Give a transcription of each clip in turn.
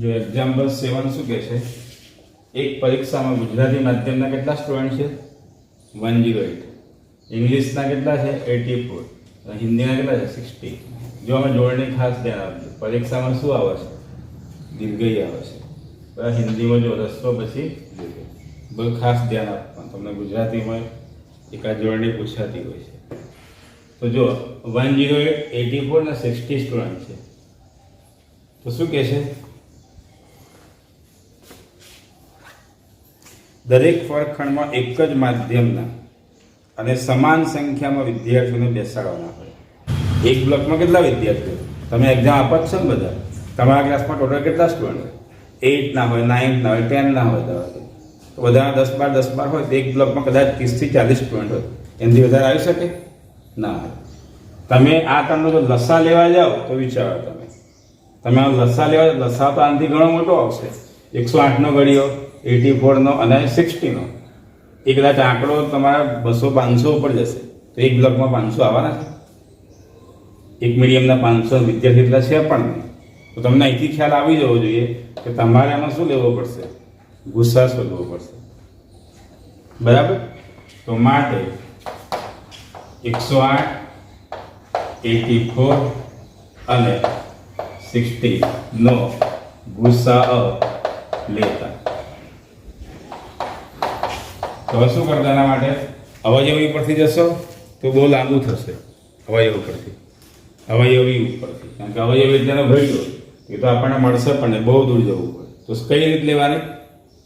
जो एग्जाम्पल 7 શું કહે છે એક પરીક્ષામાં ગુજરાતી માધ્યમના કેટલા સ્ટુડન્ટ છે 108 ઇંગ્લિશના કેટલા છે 84 હિન્દીના કેટલા છે 60 જો અમે જોડણી ખાસ ધ્યાન આપજો પરીક્ષામાં શું આવે છે દીર્ઘઈ આવે છે બરાબર હિન્દીમાં જો રસ્તો પછી દીર્ઘઈ બહુ ખાસ ધ્યાન આપવાનું તમને ગુજરાતીમાં એકાદ જોડણી પૂછાતી હોય છે તો જો 108 84 ને 60 સ્ટુડન્ટ છે તો શું કહે છે દરેક વર્ગખંડમાં એક જ માધ્યમના અને સમાન સંખ્યામાં વિદ્યાર્થીઓને બેસાડવાના હોય એક બ્લોકમાં કેટલા વિદ્યાર્થીઓ તમે એક્ઝામ આપો છો ને બધા તમારા ક્લાસમાં ટોટલ કેટલા સ્ટુડન્ટ 8 ના હોય 9 ના હોય 10 ના હોય તો બધા 10 12 10 12 હોય તો એક બ્લોકમાં કદાચ 30 થી 40 સ્ટુડન્ટ હોય એનાથી વધારે આવી શકે ના તમે આ તમને જો લસા લેવા જાઓ તો વિચારો તમે આ લસા લેવા લસા તો આનાથી ઘણો મોટો આવશે 108 નો ઘડિયો 84 નો અને 60 નો એ કદાચ આંકડો તમારા 200 500 ઉપર જશે તો એક બ્લોકમાં 500 આવવાના છે એક મીડિયમના 500 વિદ્યાર્થી એટલા છે પણ નહીં તો તમને અહીંથી ખ્યાલ આવી જવો જોઈએ કે તમારે આમાં શું લેવો પડશે ગુસ્સા શોધવો પડશે બરાબર તો માટે 108 84 અને 60 નો ગુસ્સા લેતા તો શું કરતા એના માટે અવયવી પરથી જશો તો બહુ લાંબુ થશે અવયવ પરથી અવયવી ઉપરથી કારણ કે અવયવી એટલાનો ઘડ્યો એ તો આપણને મળશે પણ બહુ દૂર જવું પડે તો કઈ રીતે લેવાની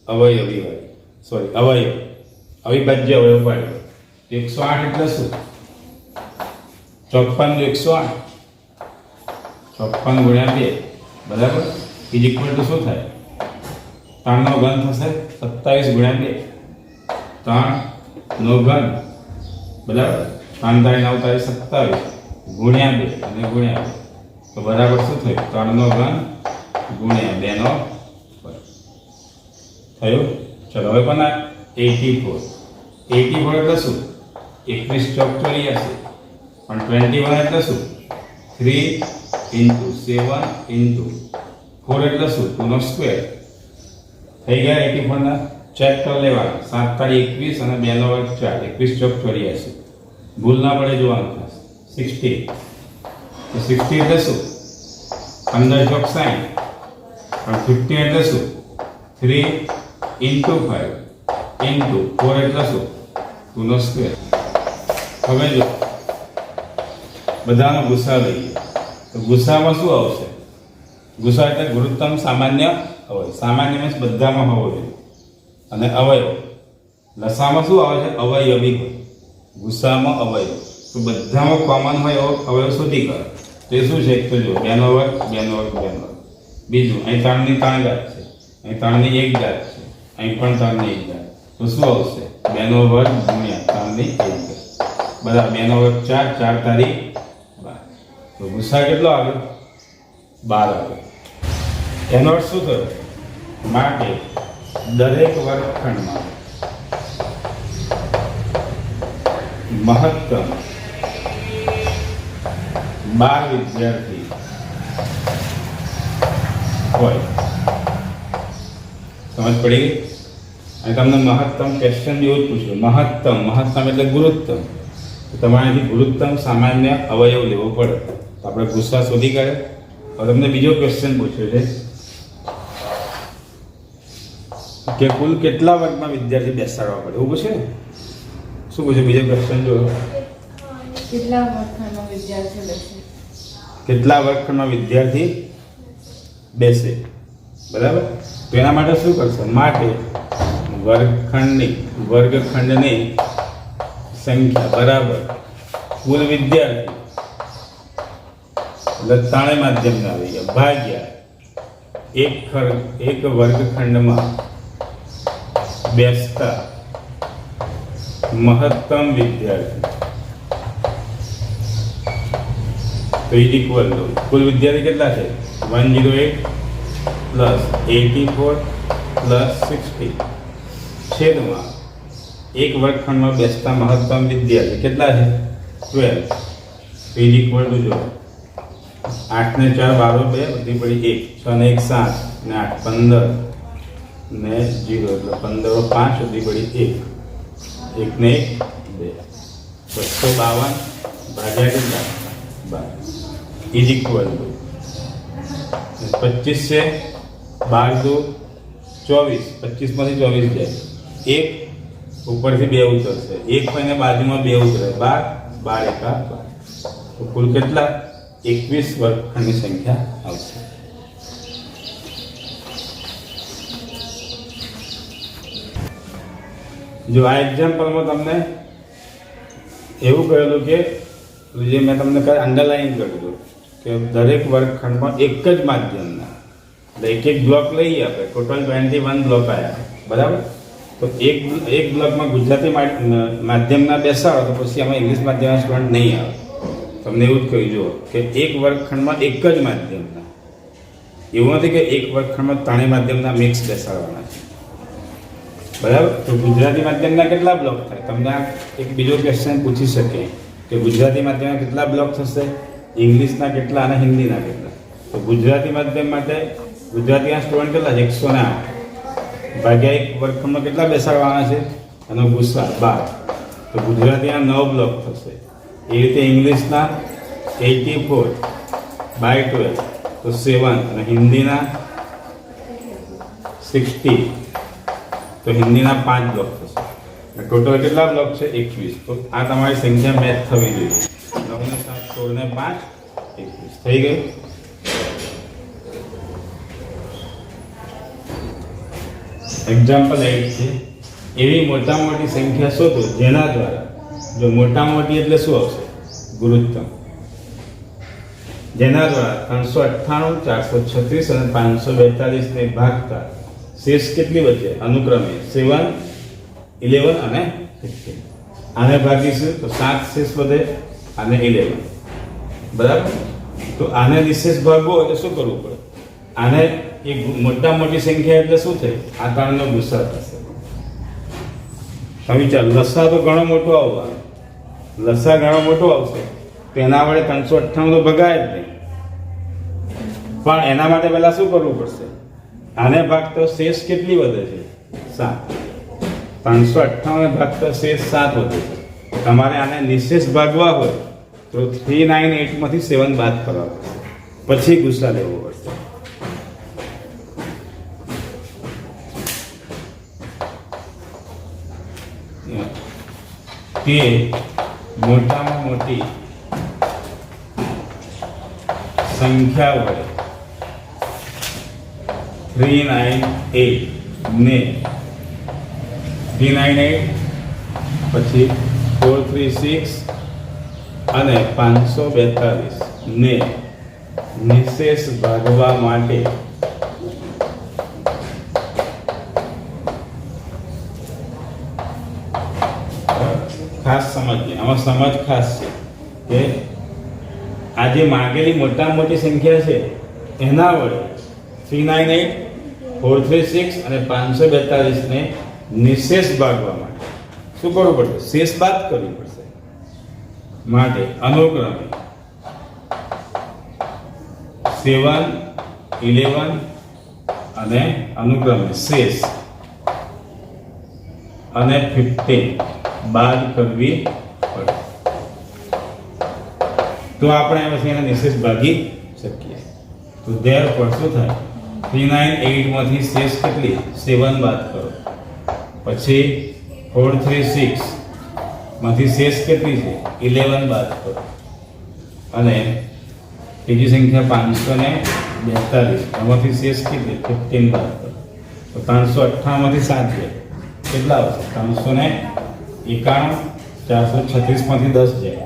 અવયવી હોય સોરી અવયવ અવિભાજ્ય અવયવ પાડ્યો 108 એટલે શું 54 108 54 ગુણ્યા 2 બરાબર ઇઝ ઇક્વલ ટુ શું થાય 3 નો ઘન થશે 27 ગુણ્યા 2 3 નો ઘન બરાબર 3 × 9 = 27 ગુણ્યા 2 અને ગુણ્યા 2 તો બરાબર શું થયું 3 નો ઘન ગુણ્યા 2 નો વર્ગ થયું ચલો હવે પણ 84 એટલે શું 21 ચોક 84 પણ 21 એટલે શું 3 × 7 × 4 એટલે શું 2 નો સ્ક્વેર થઈ ગયા 84 ના ચેક કરી લેવાના 7 × 21 અને 2 નો વર્ગ 4 21 ચોક 84 ભૂલ ના પડે જોવાનું ખાસ 60 તો 60 એટલે શું 15 ચોક 60 પણ 50 એટલે શું 3 × 5 × 4 એટલે શું 2 નો સ્ક્વેર હવે જો બધાનો ગુસા લઈએ તો ગુસામાં શું આવશે ગુસા એટલે ગુરુત્તમ સામાન્ય અવયવ સામાન્ય મીન્સ બધામાં હોવો જોઈએ અને અવયવ લસામાં શું આવે છે અવયવી હોય ગુસામાં અવયવ તો બધામાં કોમન હોય એવો અવયવ શોધી કરો તો એ શું છે એક તો જો 2 નો વર્ગ 2 નો વર્ગ 2 નો વર્ગ બીજું અહીં 3 ની 3 ઘાત છે અહીં 3 ની 1 ઘાત છે અહીં પણ 3 ની 1 ઘાત તો શું આવશે 2 નો વર્ગ ગુણ્યા 3 ની 1 ઘાત બરાબર 2 નો વર્ગ 4 4 તારી 12 તો ગુસા કેટલો આવ્યો 12 આવ્યો એનો અર્થ શું થયો માટે દરેક વર્ગખંડમાં મહત્તમ 12 વિદ્યાર્થી હોય સમજ પડી ગઈ અને તમને મહત્તમ ક્વેશ્ચન જેવું જ પૂછ્યું મહત્તમ એટલે ગુરુત્તમ તો તમારાથી ગુરુત્તમ સામાન્ય અવયવ લેવો પડે તો આપણે ગુસ્સા શોધી કાઢ્યો હવે તમને બીજો ક્વેશ્ચન પૂછ્યો છે કે કુલ કેટલા વર્ગમાં વિદ્યાર્થી બેસાડવા પડે એવું પૂછે ને શું પૂછે બીજો ક્વેશ્ચન જો કેટલા વર્ગખંડમાં વિદ્યાર્થી બેસે બરાબર તો એના માટે શું કરશો માટે વર્ગખંડની સંખ્યા બરાબર કુલ વિદ્યાર્થી એટલે ત્રણેય માધ્યમના આવી ગયા ભાગ્યા એક વર્ગખંડમાં બેસતા મહત્તમ વિદ્યાર્થી તો ઇઝ ઇક્વલ ટુ કુલ વિદ્યાર્થી કેટલા છે 108 + 84 + 60 છેદમાં એક વર્ગખંડમાં બેસતા મહત્તમ વિદ્યાર્થી કેટલા છે 12 ઇઝ ઇક્વલ ટુ જો 8 ને 4 12 2 બધી પડી 1 6 ને 1 7 ને 8 15 ને 0 એટલે 15 5 સુધી પડી 1 1 ને 1 2 652 ભાગ્યા કેટલા 12 ઇઝ ઇક્વલ ટુ 25 છે 12 દો 24 25 માંથી 24 જાય 1 ઉપરથી 2 ઉતરશે 1 પૈને બાજુમાં 2 ઉતરે 12 12 એકા 12 તો કુલ કેટલા 21 વર્ગખંડની સંખ્યા આવશે. જો આ એક્ઝામ્પલમાં તમને એવું કહેલું કે જે મેં તમને અંડરલાઈન કર્યું કે દરેક વર્ગખંડમાં એક જ માધ્યમના એટલે એક બ્લોક લઈએ આપણે ટોટલ 21 બ્લોક આવ્યા બરાબર. તો એક બ્લોકમાં ગુજરાતી માધ્યમના બેસાડો તો પછી આમાં ઇંગ્લિશ માધ્યમના સ્ટુડન્ટ નહીં આવે. તમને એવું જ કહ્યું જુઓ કે એક વર્ગખંડમાં એક જ માધ્યમના, એવું નથી કે એક વર્ગખંડમાં ત્રણેય માધ્યમના મિક્સ બેસાડવાના છે બરાબર. તો ગુજરાતી માધ્યમના કેટલા બ્લોક થાય? તમને આ એક બીજો ક્વેશ્ચન પૂછી શકે કે ગુજરાતી માધ્યમના કેટલા બ્લોક થશે, ઇંગ્લિશના કેટલા અને હિન્દીના કેટલા. તો ગુજરાતી માધ્યમ માટે ગુજરાતીના સ્ટુડન્ટ કેટલા છે 108 ભાગ્યા એક વર્ગખંડમાં કેટલા બેસાડવાના છે એનો ગુસ્સા 12. તો ગુજરાતીના 9 બ્લોક થશે. એ રીતે ઇંગ્લિશના 84/12 તો 7 અને હિન્દીના 60 તો હિન્દીના 5 બ્લોક થશે. ટોટલ કેટલા બ્લોક છે 21. તો આ તમારી સંખ્યા મેચ થવી જોઈએ. 9 ને 7 16 ને 5 21 થઈ ગઈ. એક્ઝામ્પલ 8 છે એવી મોટા મોટી સંખ્યા શોધો જેના દ્વારા, જો મોટા મોટી એટલે શું આવશે ગુરુત્તમ, જેના દ્વારા 398 436 અને 542 ને ભાગતા શેષ કેટલી વચ્ચે અનુક્રમે 7 11 અને 15. આને ભાગીશું તો 7 શેષ વધે અને 11 બરાબર. તો આને નિશેષ ભાગવો એટલે શું કરવું પડે? આને એક મોટા મોટી સંખ્યા એટલે શું થાય? આ ત્રણનો ગુસ્સા થશે. હવે ચાલ લસા તો ઘણો મોટો આવવાનો, લસા ઘણો મોટો આવશે તો એના વડે 398 તો ભગાય જ નહીં. પણ એના માટે પહેલા શું કરવું પડશે? આને ભાગતો શેષ કેટલી વધે છે 7. 398 ભાગતો શેષ 7 વધે છે. તમારે આને નિશેષ ભાગવા હોય તો 398 માંથી 7 બાદ કરવા પડશે, પછી ગુસ્સા લેવો પડશે. કે મોટામાં મોટી સંખ્યા વડે 398 ને 398 પછી 436 અને 542 ને નિશેષ ભાગવા માટે ખાસ સમજીએ. આમાં સમજ ખાસ છે કે આ જે માંગેલી મોટા મોટી સંખ્યા છે એના વડે 398 436 અને 542 ને નિશેષ ભાગવા માટે શું કરવું પડશે? શેષ બાદ કરવી પડશે. માટે અનુક્રમે 7 11 અને અનુક્રમે શેષ અને 15 બાદ કરવી પડે. તો આપણે પછી એના નિશેષ ભાગી શકીએ. તો ધેરફોર શું થાય? 398 માંથી શેષ કેટલી 7 બાદ કરો, પછી 436 માંથી શેષ કેટલી છે 11 બાદ કરો, અને ત્રીજી સંખ્યા 542 એમાંથી શેષ કેટલી 15 બાદ કરો. તો 358 માંથી 7 જાય કેટલા આવશે? 391 436 માંથી 10 જાય,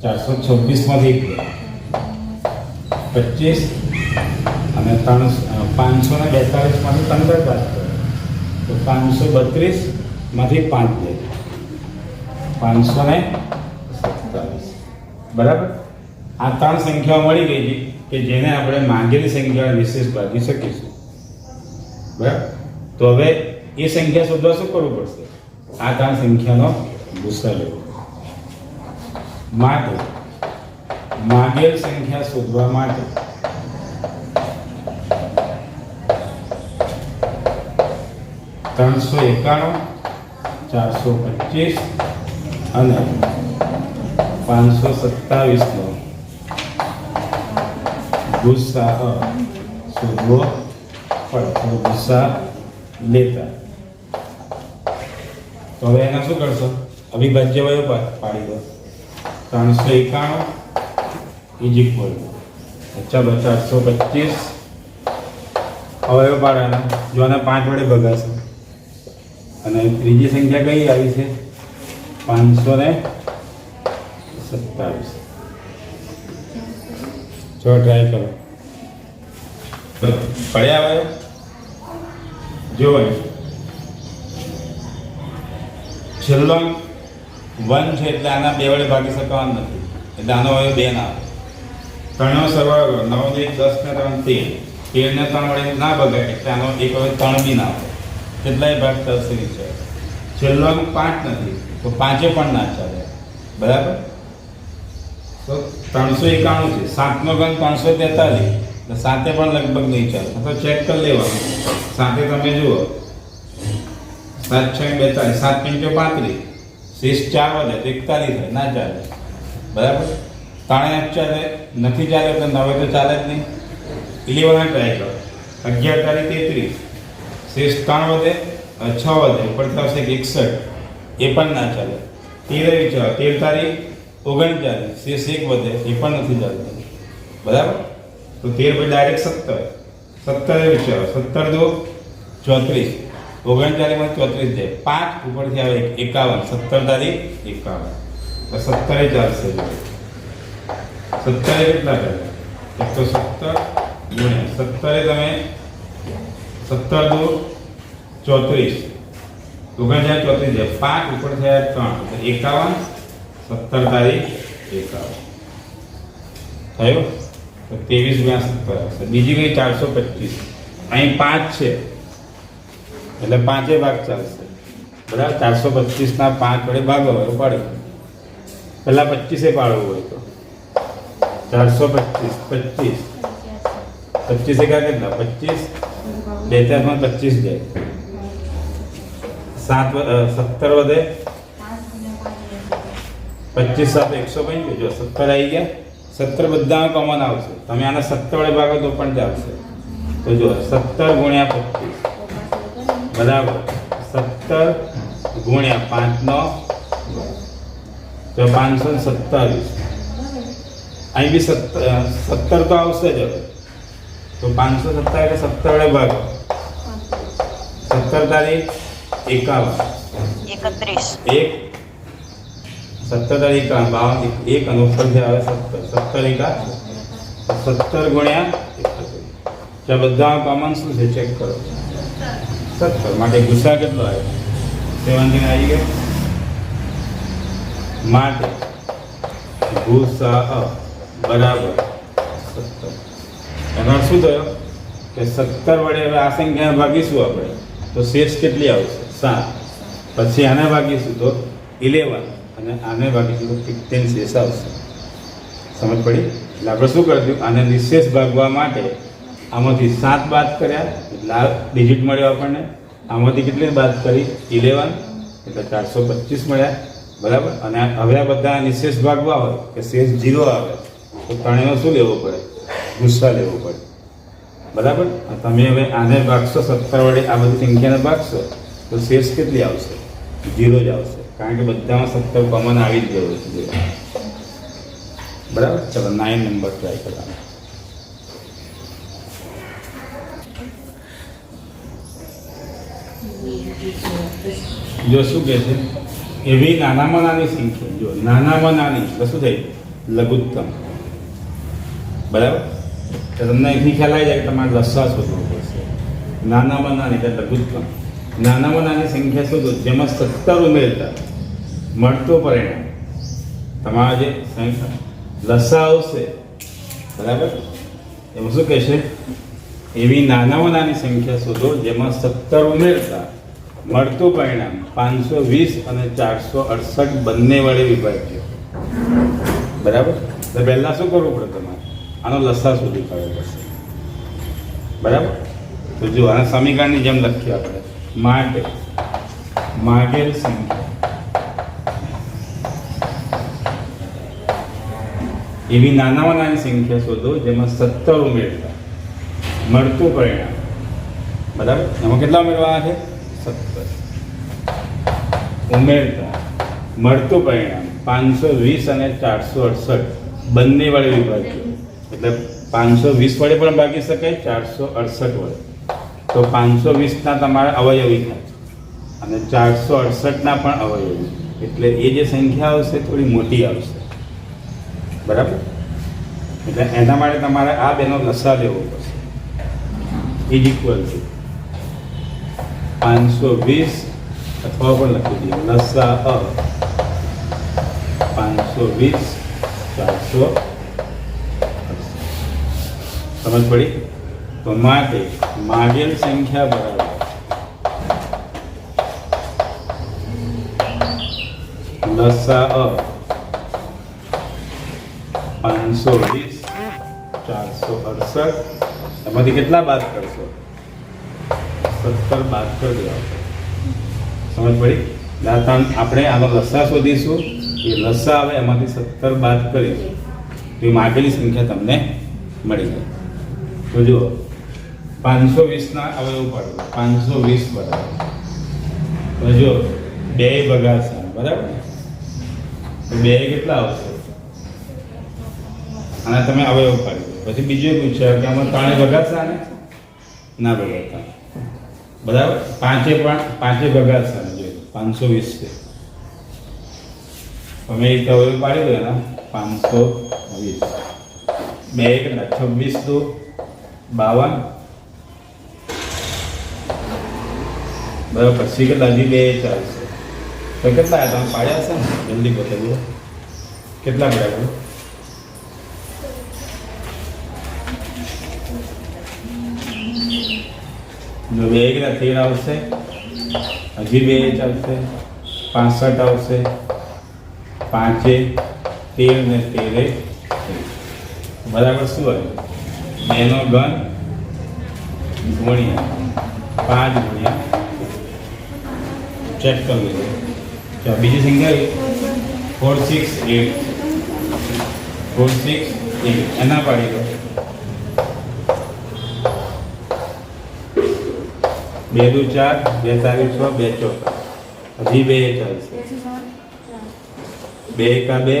426 માંથી 1 જાય, 25 અને 542 માંથી 15 બાદ કરો તો 532 માંથી 5 જાય, 527. બરાબર. આ ત્રણ સંખ્યાઓ મળી ગઈ છે કે જેને આપણે માંગેલી સંખ્યા વિશેષ ભાગી શકીશું. બરાબર. તો હવે એ સંખ્યા શોધવા શું કરવું પડશે? આ ત્રણ સંખ્યાનો ગુસ્સા લેવો. માટે માંગેલ સંખ્યા શોધવા માટે 391, 425 અને 527નો ગુસ્સા શોધવો પડે. ગુસ્સા લેતા. તો હવે એના શું કરશો? અવિભાજ્ય અવયવ પાડી દો. 391 ઇઝ ઇક્વલ ટુ 425 અવયવ પાડવાના. જો આને 5 વડે ભગાશે અને ત્રીજી સંખ્યા કઈ આવી છે? 527. ચલો ટ્રાય કરો. પડ્યા અવયવ જો છેલ્લો 1 છે એટલે આના 2 વડે ભાગી શકવાનું નથી, એટલે આનો અવયવ 2 ના આવે. 3નો સરવાળો 9 ને 1 10 ને 3 13 ને 3 વડે ના ભગાય એટલે આનો એક અવયવ 3 બી ના આવે. કેટલાય ભાગ થશે વિચાર. છેલ્લો 5 નથી તો 5 પણ ના ચાલે. બરાબર. તો 391 છે, 7નો ઘન 343, તો 7 પણ લગભગ નહીં ચાલે. તો ચેક કરી લેવાનું. 7 તમે જુઓ 7 6 42, 7 × 35, શેષ 4 વધે તો 41 થાય, ના ચાલે. બરાબર. 3 ચાલે નથી, ચાલે તો 9 તો ચાલે જ નહીં. 11 ટ્રાય કરો. 11 તારીખ 33, શેષ 3 વધે 6 વધે ઉપર થશે 61, એ પણ ના ચાલે. 13 તારીખ 39, શેષ 1 વધે એ પણ નથી ચાલતું. બરાબર. તો 13 પછી ડાયરેક્ટ 17 વિચારો. 17 દો 34, 39 માં 34 જાય, 5 ઉપરથી આવે 51, 17 તારીખ 51, તો 17 ચાલશે. 17 કેટલા કરે? 117 ગુણ્યા 17 તમે 17 દો 34, 39 34 જાય, 5 ઉપર થયા 3, 51, 17 તારીખ 51 થયો. તો 23 ગુણ્યા 17 આવશે. બીજી કઈ 425, અહીં 5 છે એટલે 5 ભાગ ચાલશે. બરાબર. 425 ના 5 વડે ભાગો પડે. પહેલા 25 પાડવું હોય તો 425 25 એકા કેટલા? 25, 2 માં 25 જાય, 17 વધે 25 સાથે 125. જો 17 આવી ગયા. 17 બધામાં કોમન આવશે. તમે આને 17 વડે ભાગો તો પણ ચાલશે. તો જો 17 ગુણ્યા 25 બરાબર 17 ગુણ્યા 5 નો તો 527. અહીં બી 17 તો આવશે જ. હવે તો 517 એટલે 17 વડે ભાગો. 17 તારીખ 51, 1 17 તારીખ 52, 1 અને ઉપરથી આવે 17, 17 ગુણ્યા 71. બધા કોમન શું છે ચેક કરો. 17 માટે ગુસ્સા કેટલો આવ્યો? 17 આવી ગયો. માટે ગુસ્સા બરાબર 17. એનો શું થયો કે 17 વડે હવે આ સંખ્યાને ભાગીશું આપણે તો શેષ કેટલી આવશે? 7. પછી આને ભાગીશું તો 11 અને આને ભાગીશું તો 15 શેષ આવશે. સમજ પડી? એટલે આપણે શું કરશું? આને નિશેષ ભાગવા માટે આમાંથી 7 બાદ કર્યા એટલે આ ડિજિટ મળ્યો આપણને. આમાંથી કેટલી બાદ કરી? 11 એટલે 425 મળ્યા. બરાબર. અને હવે આ બધા નિશેષ ભાગવા હોય કે શેષ 0 આવે તો ત્રણેયનો શું લેવો પડે? ગુસ્સા લેવો પડે. બરાબર. તમે હવે આને ભાગશો 17 વડે, આ બધી સંખ્યાને ભાગશો તો શેષ કેટલી આવશે? 0 જ આવશે. કારણ કે બધામાં 17 કોમન આવી જ જવું છે. બરાબર. ચલો 9 નંબર ટ્રાય કરવાનો. જો શું કહે છે? એવી નાનામાં નાની સંખ્યા. જો નાનામાં નાની એટલે શું થઈ? લઘુત્તમ. બરાબર. તો તમને અહીંથી ખ્યાલ આવી જાય કે તમારે લસા શોધવું પડશે. નાનામાં નાની એટલે લઘુત્તમ. નાનામાં નાની સંખ્યા શોધો જેમાં 17 ઉમેરતા મળતો પરિણામ તમારા જે લસા આવશે. બરાબર. એમાં શું કહેશે? એવી નાનામાં નાની સંખ્યા શોધો જેમાં 17 ઉમેરતા મળતું પરિણામ 520 અને 468 બંને વડે વિભાજ્ય. બરાબર. તો પહેલાં શું કરવું પડે? તમારે આનો લસા શોધી કાઢવો પડશે. બરાબર. તો જો આના સમીકરણની જેમ લખીએ આપણે માટે માગેલ સંખ્યા એવી નાનામાં નાની સંખ્યા શોધો જેમાં 17 ઉમેરતા મળતું પરિણામ. બરાબર, એમાં કેટલા ઉમેરવાના છે? 17 ઉમેરતા મળતું પરિણામ 520 અને 468 બંને વડે વિભાજ્યું. એટલે 520 વડે પણ ભાગી શકાય, 468 વડે. તો 520ના તમારા અવયવી થાય અને 468ના પણ અવયવી. એટલે એ જે સંખ્યા આવશે થોડી મોટી આવશે. બરાબર, એટલે એના માટે તમારે આ બેનો લસા લેવો પડશે. ઇઝ ઇક્વલ ટુ 520 અથવા પણ લખી દઈએ લસા 520 400. સમજ પડી? તો માટે માગેલ સંખ્યા બરાબર લસા 520 468. એમાંથી કેટલા બાદ કરશો? 17 બાદ કરી દેવા. સમજ પડી? આપણે આનો લસા શોધીશું. એ લસા આવે એમાંથી 17 બાદ કરીશું તો એ માગેલી સંખ્યા તમને મળી જાય. તો જુઓ 520ના અવયવ પાડો. 520 બરાબર તો જો 2 ભગાડશે. બરાબર, તો 2 કેટલા આવશે? અને તમે અવયવ પાડી દો. પછી બીજું પૂછ્યા કે આમાં 3 ભગાડશે ને? ના ભગાડતા. બરાબર, 5 ભગાડશે ને. જો 520 છે, તમે એક અવયવ પાડી દો એના 520. 2 કેટલા? 26 તો 52. બરાબર, પછી કેટલા? હજી 2 ચાલશે. તો કેટલા તમે પાડ્યા છે ને? જલ્દી બતાવો કેટલા પડ્યા? જો 2 કેટલા? 13 આવશે. હજી 2 ચાલશે. 65 આવશે. 5 13 ને 13. બરાબર શું હોય? 2 નો ઘન ગુણ્યા 5 ગુણ્યા. ચેક કરી લો. ચાલો બીજી સંખ્યા 468. 468 એના પાડી દો. 2 દુ 4 2 તારીખ 6 2 ચોક. હજી 2 ચાલશે. 2 એકા 2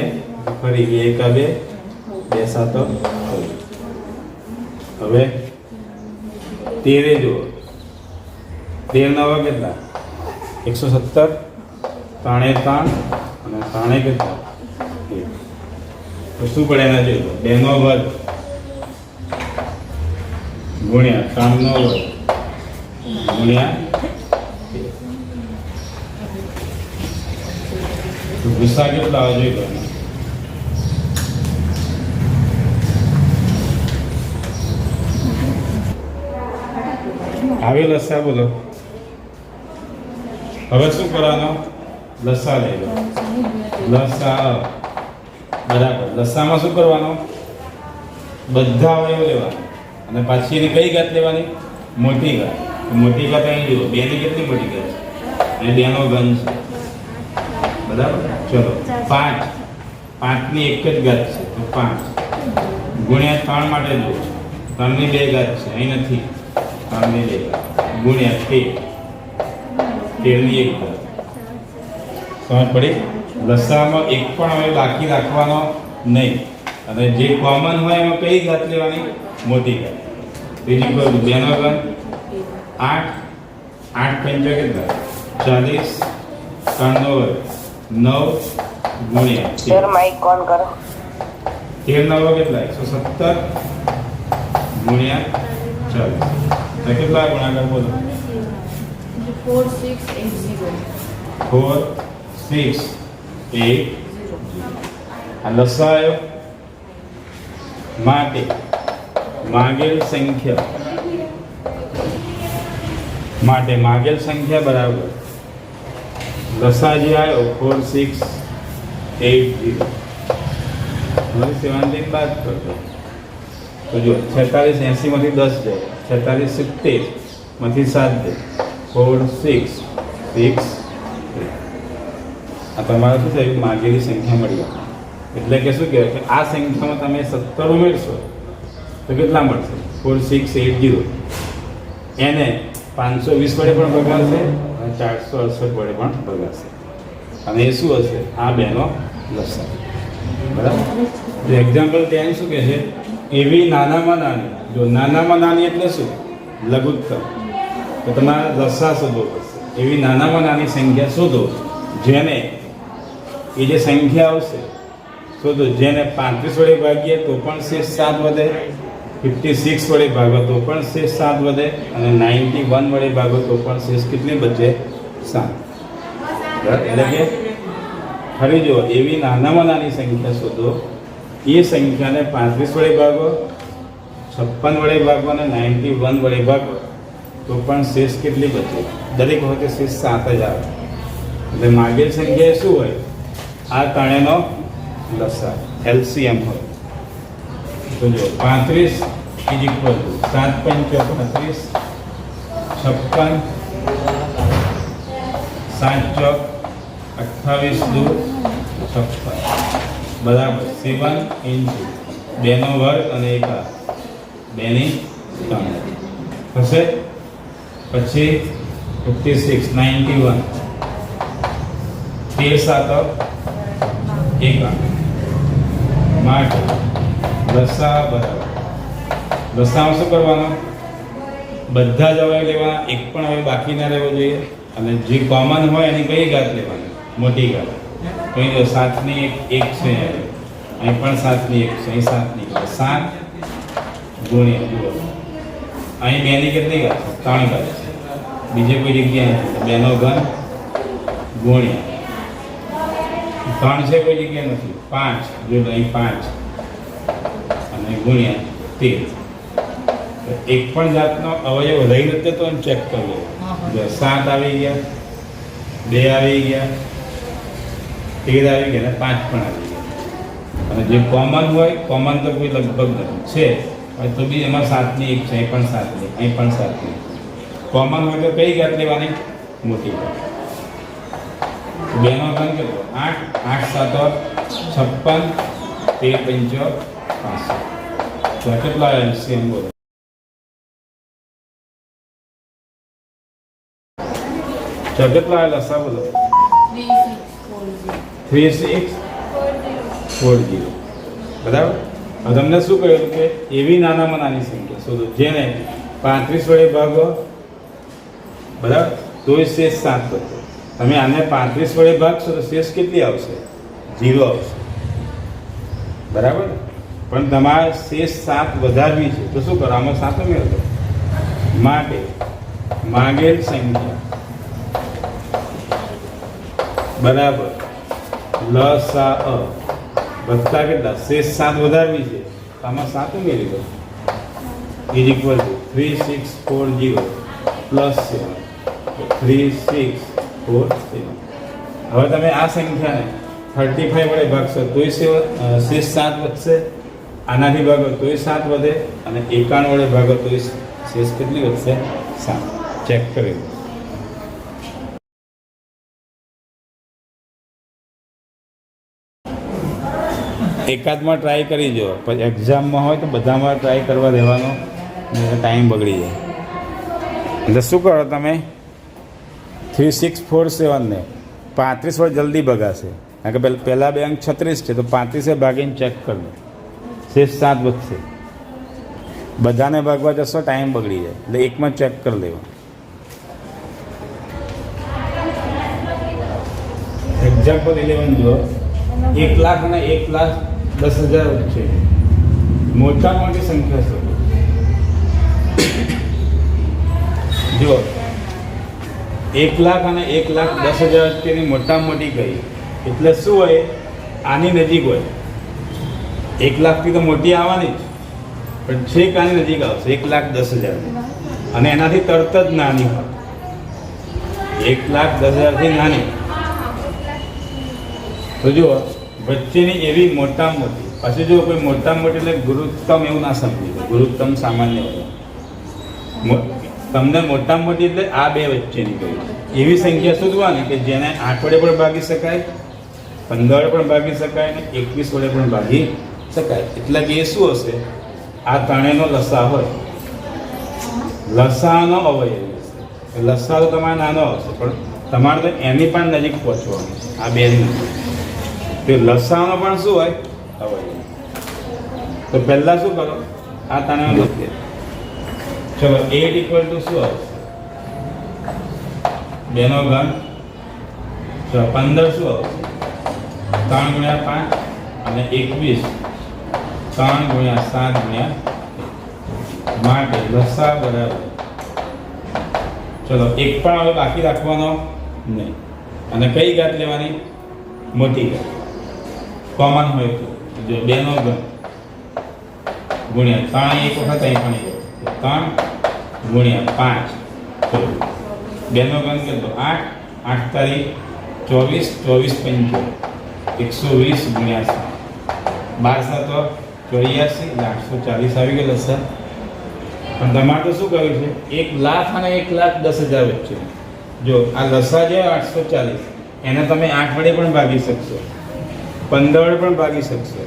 ફરી 2 એકા 2 2 સાતો. હવે 13 જુઓ. 13 નવા કેટલા? 170. 3 3 અને 3 કેટલા? 1. તો શું પડે એના જોઈ? 2 નો વર્ગ ગુણ્યા 3 નો વર્ગ ગુણ્યા 2. ગુસ્સા કેટલા આવે જોઈ લો. આવે લસા બોલો. હવે શું કરવાનો? લસા લઈ લો. લસા બરાબર. લસામાં શું કરવાનું? બધા અવયવ લેવાના અને પાછી એની કઈ ઘાત લેવાની? મોટી ઘાત. મોટી ઘાત અહીં જુઓ. 2 ની કેટલી મોટી ઘાત છે? અને 2 નો ઘન છે. બરાબર, ચલો 5. 5 ની એક જ ઘાત છે તો 5 ગુણ્યા 3 માટે જુઓ. 3 ની 2 ઘાત છે, અહીં નથી. 3 ની 2 ઘાત ગુણ્યા 13. 13 ની 1 ઘાત. સમજ પડી? લસામાં એક પણ હવે બાકી રાખવાનો નહીં અને જે કોમન હોય એમાં કઈ ઘાત લેવાની? મોટી ઘાત. બીજી કોઈ 2 નો ઘન 8. 8 પંચા કેટલા? 40. 3 નો વર્ગ 9 ગુણ્યા 13. માઈક ઓન કરો. 13 નવા કેટલા? 170 ગુણ્યા 40. તો કેટલા ગુણાકાર બોલો? 4680. 4680. આ લસા આવ્યો. માટે માગેલ સંખ્યા બરાબર લસા જે આવ્યો 4680. હવે 17 બાદ કરજો. તો જો 4680 માંથી 10 જાય. 4670 માંથી 7 જાય. 4 6 6 આ તમારે શું થયું માગેલી સંખ્યા મળી એટલે કે શું કહેવાય કે આ સંખ્યામાં તમે 17 ઉમેરશો તો કેટલા મળશે 4680 એને 520 વડે પણ ભગાશે અને 468 વડે પણ ભગાશે અને એ શું હશે આ બેનો લસા બરાબર તો એક્ઝામ્પલ ત્યાં શું કહે છે એવી નાનામાં નાની જો નાનામાં નાની એટલે શું લઘુત્તમ તો તમારે લસા શોધવો પડશે એવી નાનામાં નાની સંખ્યા શોધો જેને એ જે સંખ્યા આવશે શોધો જેને 35 વડે ભાગીએ તો પણ શેષ 7 વધે 56 વડે ભાગો તો પણ શેષ 7 વધે અને 91 વડે ભાગો તો પણ શેષ કેટલી બચે 7 એટલે કે ફરી જો એવી નાનામાં નાની સંખ્યા શોધો એ સંખ્યાને 35 વડે ભાગો 56 વડે ભાગો અને 91 વડે ભાગો તો પણ શેષ કેટલી બચે દરેક વખતે શેષ 7 જ આવે એટલે માગેલ સંખ્યા શું હોય આ ત્રણેયનો લસા એલસીએમ હોય તો જો 35 ઇઝ ઇક્વલ ટુ 7 × 35 56 7 ચોક 28 દૂર 56 બરાબર 7 ઇન્ટુ 2 નો વર્ગ અને 1 2 ની 3 થશે પછી 56 91 13 7 1 માટે લસા બરાબર લસામાં શું કરવાનો બધા જ અવયવ લેવાના એક પણ હવે બાકી ના રહેવો જોઈએ અને જે કોમન હોય એની કઈ ઘાત લેવાની મોટી ઘાત કઈ જો 7 ની 1 છે અહીં પણ 7 ની 1 છે અહીં 7 ની 7 ગુણ્યા જુઓ અહીં 2 ની કેટલી ઘાત 3 ઘાત છે બીજે કોઈ જગ્યાએ નથી 2 નો ઘન ગુણ્યા 3 છે કોઈ જગ્યાએ નથી 5 જો અહીં 5 અને ગુણ્યા 13 એક પણ જાતનો અવયવ રહી નથી તો ચેક કરી લો જો 7 આવી ગયા 2 આવી ગયા 13 આવી ગયા અને 5 પણ આવી ગયા અને જે કોમન હોય કોમન તો કોઈ લગભગ નથી છે તો બી એમાં 7 ની 1 છે અહીં પણ 7 ની અહીં પણ 7 ની કોમન હોય તો કઈ ઘાત લેવાની મોટી ઘાત 2 નો ઘન કેટલો 8 8 7 56 13 5 તો કેટલા એલસીએમ બોલો કેટલા લસા બોલો 3640 બરાબર હવે તમને શું કહ્યું કે એવી નાનામાં નાની સંખ્યા શોધો જેને 35 વડે ભાગો બરાબર તો શેષ 7 બચે તમે આને 35 વડે ભાગશો તો શેષ કેટલી આવશે 0 આવશે બરાબર પણ તમારે શેષ 7 વધારવી છે તો શું કરો આમાં 7 ઉમેરજો માટે માંગેલ સંખ્યા બરાબર લસા વત્તા કેટલા શેષ 7 વધારવી છે તો આમાં 7 ઉમેરી દો ઇઝ ઇક્વલ ટુ 3640 પ્લસ 7 3647 હવે તમે આ સંખ્યાને 35 વડે ભાગશો તોય શેષ 7 વધશે આનાથી ભાગો તોય 7 વધે અને 91 વડે ભાગો તોય શેષ કેટલી વધશે 7 ચેક કરી દો એકાદમાં ટ્રાય કરી જો પછી એક્ઝામમાં હોય તો બધામાં ટ્રાય કરવા દેવાનો ટાઈમ બગડી જાય એટલે શું કરો તમે 3647 ને 35 વડે જલ્દી ભગાશે કારણ કે પહેલાં બે અંક 36 છે તો 35 ભાગીને ચેક કરી દો શેષ 7 વધશે બધાને ભાગવા જશો ટાઈમ બગડી જાય એટલે એકમાં ચેક કરી લેવા એક્ઝામ્પલ 11 જો 1 લાખ અને 1,10,000 વચ્ચે મોટા મોટી સંખ્યા શોધો જો 1 લાખ અને 1,10,000 વચ્ચેની મોટામાં મોટી ગઈ એટલે શું હોય આની નજીક હોય 1 લાખથી તો મોટી આવવાની જ પણ છેક આની નજીક આવશે 1,10,000 અને એનાથી તરત જ નાની હોય 1,10,000 થી નાની તો જો વચ્ચેની એવી મોટામાં મોટી પછી જો કોઈ મોટામાં મોટી એટલે ગુરુત્તમ એવું ના સમજી ગુરુત્તમ સામાન્ય હોય તમને મોટામાં મોટી એટલે આ બે વચ્ચેની કહી એવી સંખ્યા શોધવાની કે જેને 8 વડે પણ ભાગી શકાય, 15 વડે પણ ભાગી શકાય ને 21 વડે પણ ભાગી શકાય. એટલે કે એ શું હશે? આ ત્રણેયનો લસા હોય, લસાનો અવયવી હશે. લસા તો તમારે નાનો હશે પણ તમારે તો એની પણ નજીક પહોંચવાનું છે. આ બેની તો લસાનો પણ શું હોય? અવયવી. તો પહેલા શું કરો? આ ત્રણેયનો લખીએ. ચલો 8 ઇક્વલ ટુ શું આવશે? 2 નો ઘન. ચલો 15 શું આવશે? 3 ગુણ્યા 5 અને 21 3 ગુણ્યા 7 ગુણ્યા માટે લસા બરાબર. ચલો એક પણ હવે બાકી રાખવાનો નહીં. અને કઈ ઘાત લેવાની? મોટી ઘાત. કોમન હોય તો જો 2 નો ઘન ગુણ્યા 3 એક વખત અહીં પણ 3 ગુણ્યા 5. 2 નો ઘન કેટલો? 8 8 તારીખ 24 24 120 ગુણ્યા 7 12 તો 84 840 આવી ગયેલો સર. પણ તમારે તો શું કહ્યું છે? 1 લાખ અને 1,10,000 વચ્ચે. જો આ લસા જે 840 એને તમે 8 વડે પણ ભાગી શકશો, 15 વડે પણ ભાગી શકશો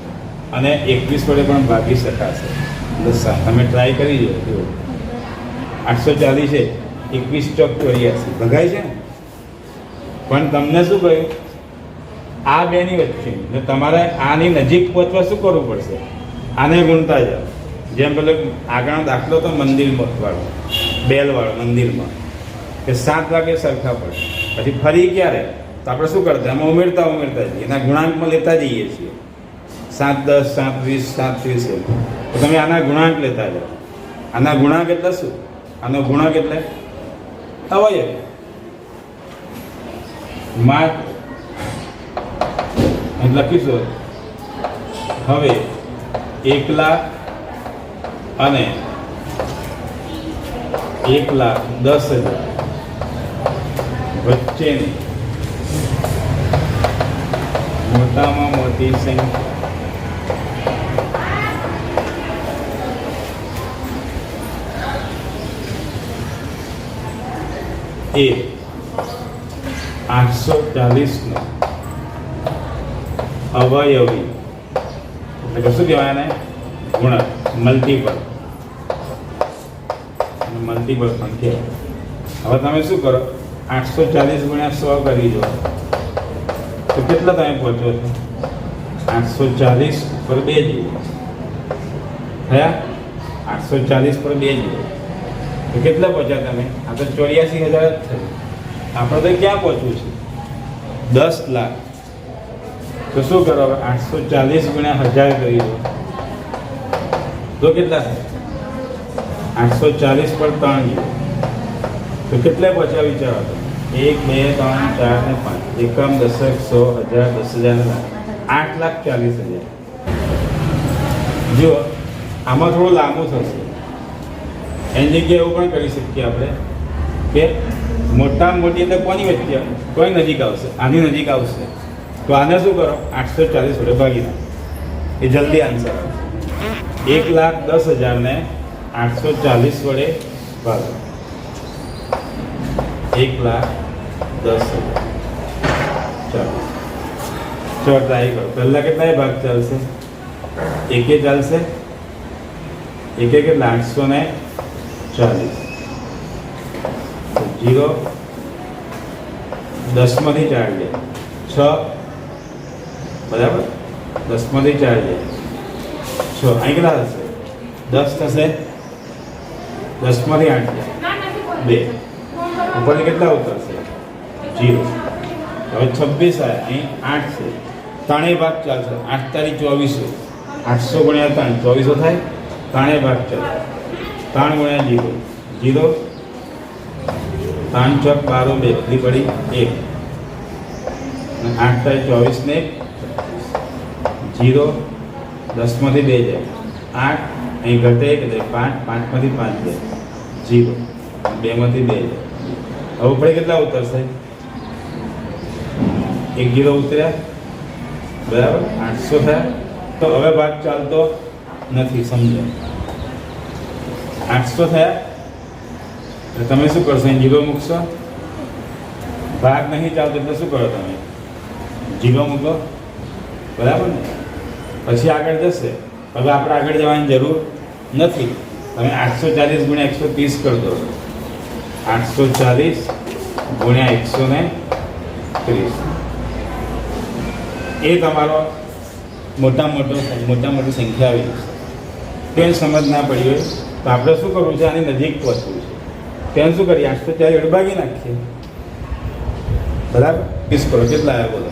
અને 21 વડે પણ ભાગી શકાશે. લસા તમે ટ્રાય કરી જુઓ. 840 છે, 21 ચોક 84 ભગાય છે ને. પણ તમને શું કહ્યું? આ બેની વચ્ચે એટલે તમારે આની નજીક પહોંચવા શું કરવું પડશે? આને ગુણતા જાઓ. જેમ પેલો આગળનો દાખલો તો મંદિરમાં વાળો, બેલવાળો મંદિરમાં કે 7 વાગે સરખા પડે. પછી ફરી ક્યારે? તો આપણે શું કરતા? એમાં ઉમેરતા જઈએ, એના ગુણાંકમાં લેતા જઈએ છીએ. 7 10 7 20 7 30. તો તમે આના ગુણાંક લેતા જાઓ. આના ગુણાંક એટલે શું? આનો ગુણાંક એટલે અવયવ. માત લખીશું. હવે 1 લાખ અને 1,10,000 વચ્ચેની મોટામાં મોટી સંખ્યા એ 840 નો અવયવી એટલે શું કહેવાય એને? ગુણક, મલ્ટીપલ. મલ્ટીપલ સંખ્યા. હવે તમે શું કરો? 840 ગુણ્યા 100 કરી દો તો કેટલા તમે પહોંચો છો? 840 પર 2 જુઓ થયા. 840 પર 2 જુઓ તો કેટલા પહોંચ્યા તમે? આ તો 84,000 જ થયું. આપણે તો ક્યાં પહોંચવું છે? 10 લાખ. તો શું કરો? 840 ગુણ્યા 1000 કરી દો તો કેટલા થાય? 840 પર 3 જુઓ તો કેટલા પહોંચ્યા? વિચારો તો 1 2 3 4 ને 5 એકમ દશક 100 1000 8,40,000. જો આમાં થોડું લાંબુ થશે. એની જગ્યાએ એવું પણ કરી શકીએ આપણે કે મોટામાં મોટી એટલે કોની વચ્ચે? કોઈ નજીક આવશે, આની નજીક આવશે. તો આને શું કરો? 840 વડે ભાગી નાખો. એ જલ્દી આન્સર આવશે. 1,10,000 ને 840 વડે ભાગો. 1,10,000 ચાલો ચલો ટ્રાય કરો. પહેલા કેટલાય ભાગ ચાલશે? એકે ચાલશે. એકે કેટલા? 840. 0 10 માંથી 4 જાય 6 બરાબર. 10 માંથી 4 જાય 6. અહીં કેટલા થશે? 10 થશે. 10 માંથી 8 જાય 2. ઉપરથી કેટલા ઉતરશે? 0. હવે 26 આવે. અહીં 8 છે. ત્રણેય ભાગ ચાલશે. 8 તારીખ 24 800 ગુણ્યા 3 2400 થાય. ત્રણેય ભાગ ચાલશે. 3 ગુણ્યા 0 0 5 ચોક 12 2 પડી 1 8 તારીખ 24 ને 0 10 માંથી 2 જાય 8. અહીં ઘટે કે 5 5 માંથી 5 જાય 0 2 માંથી 2 જાય. હવે ઉપર કેટલા ઉતરશે? 1 0 ઉતર્યા બરાબર. 800 થયા. તો હવે ભાગ ચાલતો નથી. સમજો 800 થયા. એટલે તમે શું કરશો? અહીં જીરો મૂકશો. ભાગ નહીં ચાલતો એટલે શું કરો તમે? જીરો મૂકો. બરાબર ને? પછી આગળ જશે. હવે આપણે આગળ જવાની જરૂર નથી. તમે 840 ગુણ્યા 130 કરી દો. 840 ગુણ્યા 130 એ તમારો મોટા મોટી સંખ્યા આવી જશે. તેને સમજ ના પડી હોય તો આપણે શું કરવું છે? આની નજીક પહોંચવું છે. તેને શું કરીએ? 840 અડભાગી નાખીએ. બરાબર? 30 કરો. કેટલા આવ્યા બોલો?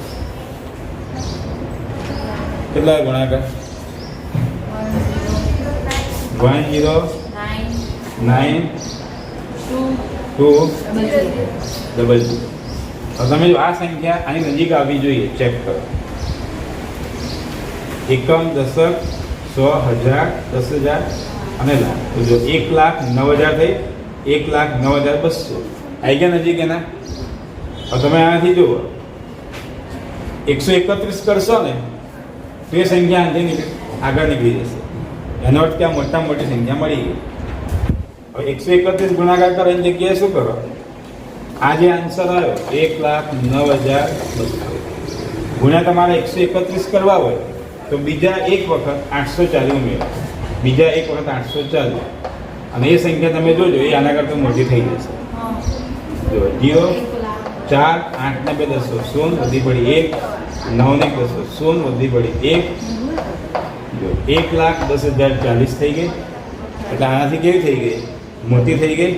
કેટલા ગુણાકાર? 1092 હવે તમે જો આ સંખ્યા આની નજીક આવવી જોઈએ. ચેક કરો. એકમ, દશક, 100, 1000, 10,000 અને લાખ. તો જો 1,09,000 થઈ. 1,09,200 આવી ગયા નજીક એના. હવે તમે આનાથી જુઓ 131 કરશો ને તો એ સંખ્યા આગળ નીકળી જશે. એનો અર્થ કે આ મોટામાં મોટી સંખ્યા મળી ગઈ. હવે 131 ગુણાકાર કરો એની જગ્યાએ શું કરો? આ જે આન્સર આવ્યો 1,09,200 ગુણ્યા તમારે 131 કરવા હોય તો બીજા એક વખત 840 ઉમેરો. બીજા એક વખત 840 અને એ સંખ્યા તમે જોજો એ આના કરતાં મોટી થઈ જશે. જો 0 4 8 ને 2 10 શૂન્ય વધી પડી 1 9 ને 200 શૂન્ય વધી પડી 1 1,10,040 થઈ ગઈ. એટલે આનાથી કેવી થઈ ગઈ? મોટી થઈ ગઈ.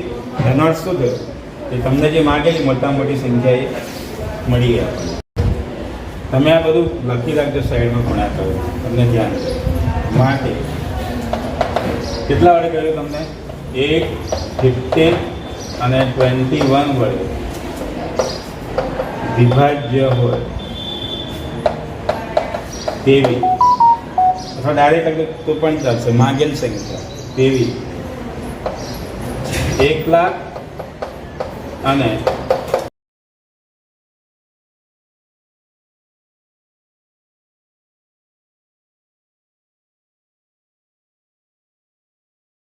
એનો અર્થ શું થયો? કે તમને જે માગેલી મોટામાં મોટી સંખ્યા એ મળી ગયા. તમે આ બધું લખી રાખજો સાઈડમાં ગુણાકાર. તમને ધ્યાન રહે માટે કેટલા વડે કર્યું તમને? 1, 15 અને 21 વડે વિભાજ્ય હોય તેવી અથવા ડાયરેક્ટ લખે તો પણ ચાલશે. માગેલ સંખ્યા તેવી 1,00,000 અને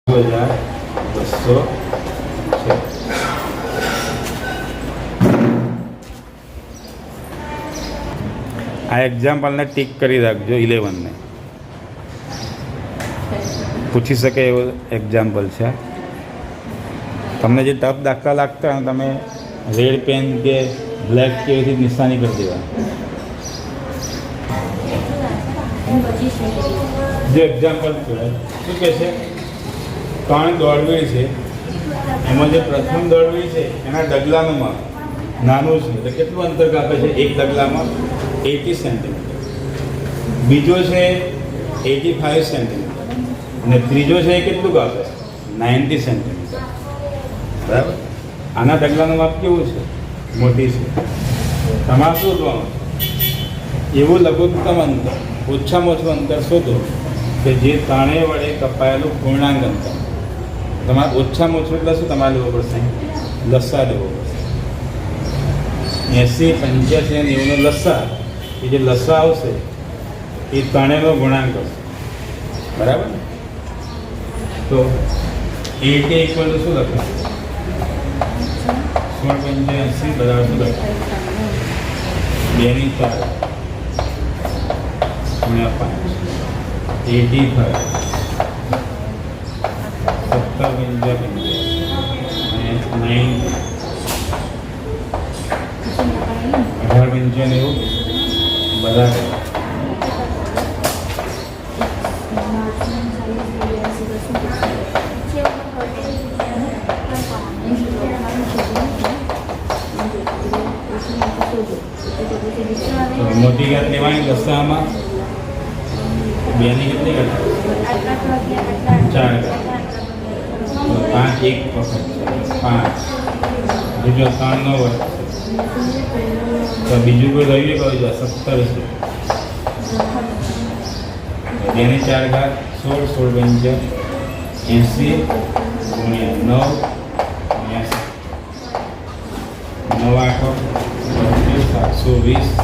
2,200 છે. આ એક્ઝામ્પલને ટીક કરી રાખજો. 11 ને પૂછી શકે એવો એક્ઝામ્પલ છે. તમને જે ટફ દાખલા લાગતા હોય તમે રેડ પેન કે બ્લેક કે એવી નિશાની કરી દેવા. જે એક્ઝામ્પલ શું કહે છે? 3 દોડવીર છે. એમાં જે પ્રથમ દોડવીર છે એના ડગલાનું માપ નાનું છે. એટલે કેટલું અંતર કાપે છે? એક ડગલામાં 80 સેન્ટીમીટર. બીજો છે 85 સેન્ટીમીટર અને ત્રીજો છે એ કેટલું કાપે? 90 સેન્ટીમીટર. બરાબર? આના ડગલાનું માપ કેવું છે? મોટી છે. તમારે શું શોધવાનું? એવું લઘુત્તમ અંતર, ઓછામાં ઓછું અંતર શોધો કે જે ત્રણેય વડે કપાયેલું પૂર્ણાંક અંતર. તમારે ઓછામાં ઓછું એટલે શું તમારે લેવો પડશે? લસ્સા લેવો પડશે. 80, 85 અને 90નો લસ્સા. એ જે લસ્સા આવશે એ ત્રણેયનો ગુણાંક હશે. બરાબર ને? તો 80 ઇક્વલ ટુ શું લખાય? 1685 બરાબર શું લખાય? 2 ની 4 ગુણ્યા 5 85 બરાબર. મોટી ઘાત લેવાની દશામાં 2 ની કેટલી ઘાત? 4 ઘાત. 5 એક વખત 5 બીજો 3 નો વર્ગ. તો બીજું કોઈ રહ્યું કહ્યું છે 17 છે. 2 ની 4 ઘાત 16 16 80 ગુણ્યા 9 9 આખો 720 720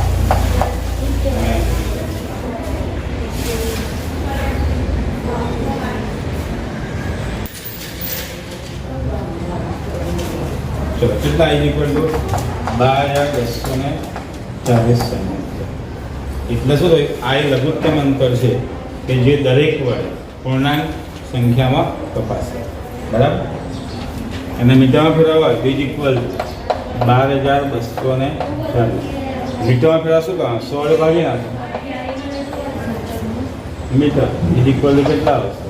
કેટલા ઇઝ ઇક્વલ ટુ 12,240 સેન્ટીમીટર. એટલે શું થયું? આ એ લઘુત્તમ અંતર છે કે જે દરેક વડે પૂર્ણાંક સંખ્યામાં કપાશે. બરાબર? અને મીટરમાં ફેરવવા ઇઝ ઇક્વલ 12,240. મીટરમાં ફેરવા શું કરવાનું? 16 ભાગી નાખો. મીટર ઇઝ ઇક્વલ ટુ કેટલા આવશે?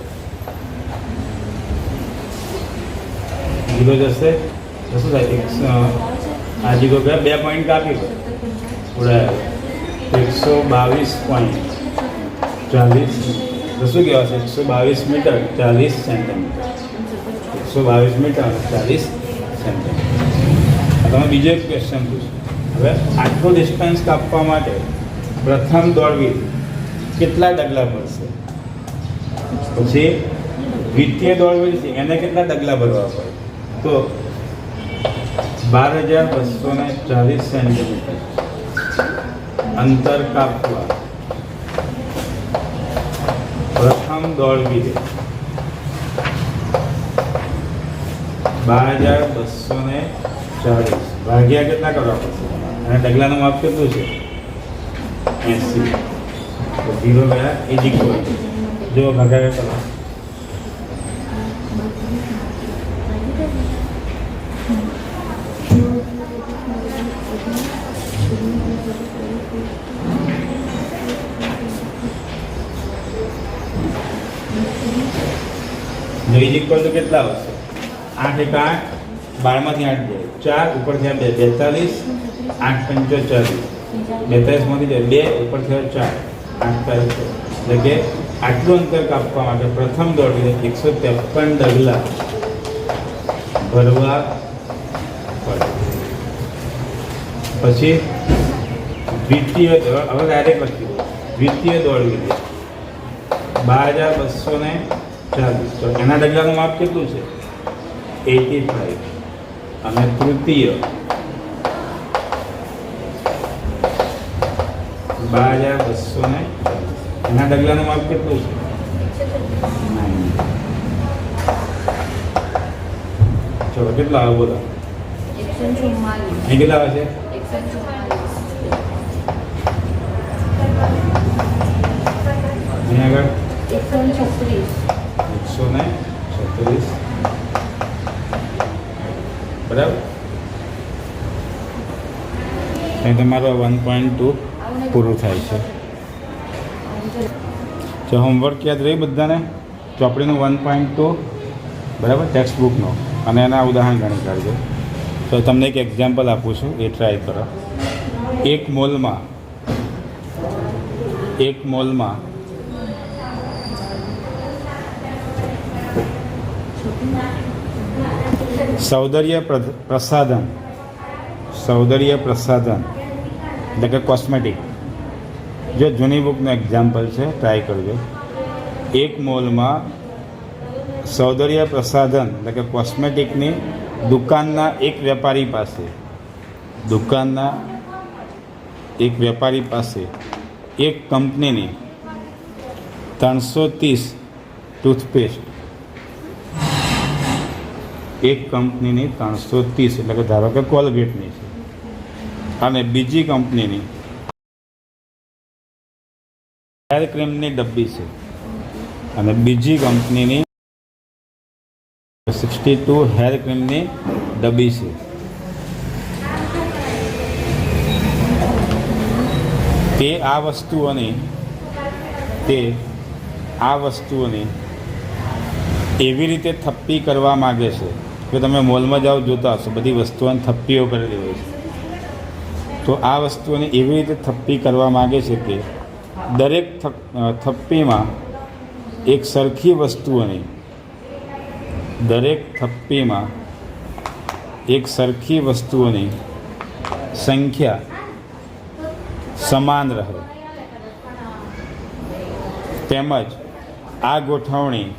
0 જશે તો શું થાય? આ જીરો ગયા 2 પોઈન્ટ કાપી ઉડાયા 122.40. તો શું કહેવાશે? 122 મીટર 40 સેન્ટીમીટર. 122 metre 40 centimetre. તમે બીજો એક ક્વેશ્ચન પૂછો. હવે આટલું ડિસ્ટન્સ કાપવા માટે પ્રથમ દોડવી કેટલા ડગલા પડશે? પછી દ્વિતીય દોડવી છે એને કેટલા ડગલા ભરવા પડે? તો 12,240 સેન્ટીમીટર અંતર કાપવા પ્રથમ દોડવી 12,240 ભાગ્યા કેટલા કરવા પડશે? અને ડગલાનું માપ કેટલું છે? 80. તો 0 ગયા ઇઝ ઇક્વલ જો ભાગાકાર કરો. ઇઝ ઇક્વલ ટુ કેટલા આવશે? 8 એક 8, 12માંથી 8 જાય 4, ઉપર થયા 2 42, 8 પંચો 40, 42માંથી જાય 2, ઉપર થયા 4, 8 તારીખ. એટલે કે આટલું અંતર કાપવા માટે પ્રથમ દોડીને 153 ડગલા ભરવા પડે. પછી દ્વિતીય હવે ડાયરેક્ટ લખી દો. દ્વિતીય દોડવી 12,240. તો એના ડગલાનું માપ કેટલું છે? 85. અને તૃતીય 12,240. એના ડગલાનું માપ કેટલું છે? 90. ચલો કેટલા આવે બોલો? 144. અહીં કેટલા આવે છે? 144. અહીં આગળ 136. 136. બરાબર? અહીં તમારો 1.2 પૂરું થાય છે. જો હોમવર્ક યાદ રહ્યું બધાને? ચોપડીનું 1.2 બરાબર ટેક્સ્ટ બુકનો અને એના ઉદાહરણ ગણી કાઢજો. તો તમને એક એક્ઝામ્પલ આપું છું, એ ટ્રાય કરો. એક મોલમાં સૌંદર્ય પ્રસાધન એટલે કે કોસ્મેટિક, જો જૂની બુકનું એક્ઝામ્પલ છે, ટ્રાય કરજો. એક મોલમાં સૌંદર્ય પ્રસાધન એટલે કે કોસ્મેટિકની દુકાનના એક વેપારી પાસે એક કંપનીની 330 ટૂથપેસ્ટ, એક કંપનીની 330 એટલે કે ધારો કે કોલગેટની છે, અને બીજી કંપનીની હેર ક્રીમની ડબ્બી છે, અને બીજી કંપનીની 62 હેર ક્રીમની ડબ્બી છે. તે આ વસ્તુઓની એવી રીતે થપ્પી કરવા માગે છે કે તમે મોલમાં જાઓ જોતા હશો બધી વસ્તુઓની થપ્પીઓ કરેલી હોય છે. તો આ વસ્તુઓને એવી રીતે થપ્પી કરવા માગે છે કે દરેક થપ્પીમાં એક સરખી વસ્તુઓની સંખ્યા સમાન રહે, તેમજ આ ગોઠવણી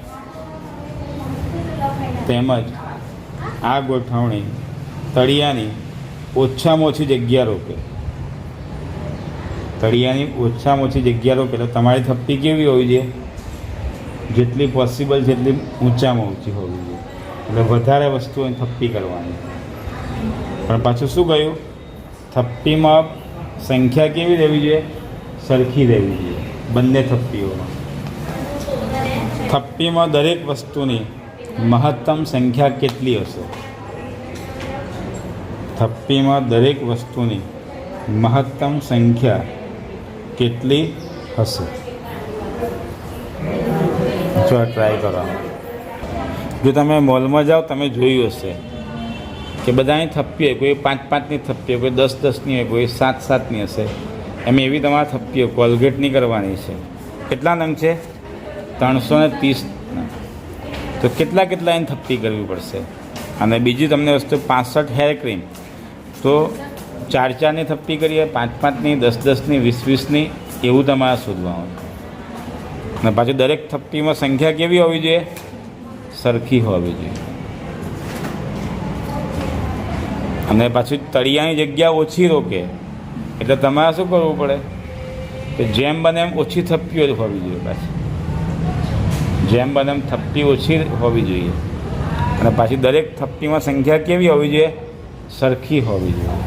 તળિયાની ઓછામાં ઓછી જગ્યા રોકે. એટલે તમારી થપ્પી કેવી હોવી જોઈએ? જેટલી પોસિબલ છે એટલી ઊંચામાં ઊંચી હોવી જોઈએ. એટલે વધારે વસ્તુઓની થપ્પી કરવાની. પણ પાછું શું કહ્યું? થપ્પીમાં સંખ્યા કેવી રહેવી જોઈએ? સરખી રહેવી જોઈએ બંને થપ્પીઓમાં. થપ્પીમાં દરેક વસ્તુની મહત્તમ સંખ્યા કેટલી હશે? થપ્પીમાં દરેક વસ્તુની મહત્તમ સંખ્યા કેટલી હશે? જો ટ્રાય કરો. જો તમે મોલમાં જાઓ, તમે જોયું હશે કે બધાની થપ્પી હોય, કોઈ 5-5ની થપ્પી હોય, કોઈ 10-10ની હોય, કોઈ 7-7ની હશે. એમ એવી તમારે થપ્પીઓ કોલગેટની કરવાની છે. કેટલા નંગ છે? 330. તો કેટલા એની થપ્પી કરવી પડશે? અને બીજી તમને વસ્તુ 65 હેર ક્રીમ, તો 4-4ની થપ્પી કરીએ, 5-5ની, 10-10ની, 20-20ની, એવું તમારે શોધવાનું. અને પાછું દરેક થપ્પીમાં સંખ્યા કેવી હોવી જોઈએ? સરખી હોવી જોઈએ. અને પાછું તળિયાની જગ્યા ઓછી રોકે, એટલે તમારે શું કરવું પડે કે જેમ બને એમ ઓછી થપ્પીઓ હોવી જોઈએ. પાછી જેમ બને એમ થપ્પી ઓછી હોવી જોઈએ. અને પાછી દરેક થપ્પીમાં સંખ્યા કેવી હોવી જોઈએ? સરખી હોવી જોઈએ.